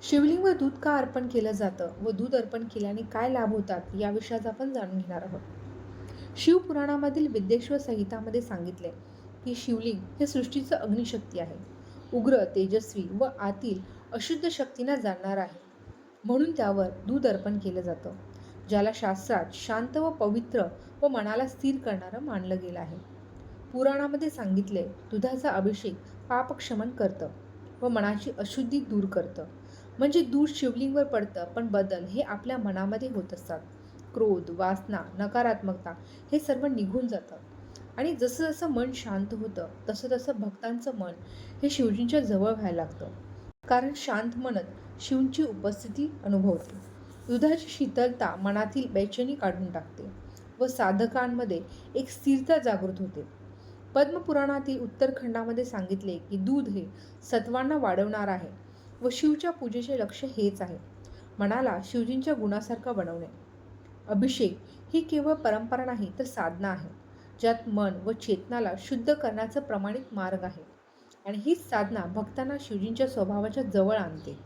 शिवलिंग व दूध का अर्पण केलं जातं व दूध अर्पण केल्याने काय लाभ होतात या विषयाचा आपण जाणून घेणार आहोत. शिवपुराणामधील विद्येश्वर संहितामध्ये सांगितले की शिवलिंग हे सृष्टीचं अग्निशक्ती आहे. उग्र, तेजस्वी व आतील अशुद्ध शक्तींना जाणणार आहे. म्हणून त्यावर दूध अर्पण केलं जातं, ज्याला शास्त्रात शांत व पवित्र व मनाला स्थिर करणारं मानलं गेलं आहे. पुराणामध्ये सांगितले, दुधाचा अभिषेक पापक्षमन करतं व मनाची अशुद्धी दूर करतं. म्हणजे दूध शिवलिंगवर पडतं, पण बदल हे आपल्या मनामध्ये होत असतात. क्रोध, वासना, नकारात्मकता हे सर्व निघून जातं आणि जसं जसं मन शांत होतं तसं तसं भक्तांचं मन हे शिवजींच्या जवळ व्हायला लागतं. कारण शांत मनच शिवची उपस्थिती अनुभवते. दुधाची शीतलता मनातील बेचैनी काढून टाकते व साधकांमध्ये एक स्थिरता जागृत होते. पद्मपुराणातील उत्तरखंडामध्ये सांगितले की दूध हे सत्वांना वाढवणार आहे व शिवच्या पूजेचे लक्ष्य हेच आहे, मनाला शिवजींच्या गुणासारखा बनवणे. अभिषेक ही केवळ परंपरा नाही तर साधना आहे, ज्यात मन व चेतनाला शुद्ध करण्याचा प्रमाणित मार्ग आहे आणि हीच साधना भक्तांना शिवजींच्या स्वभावाच्या जवळ आणते.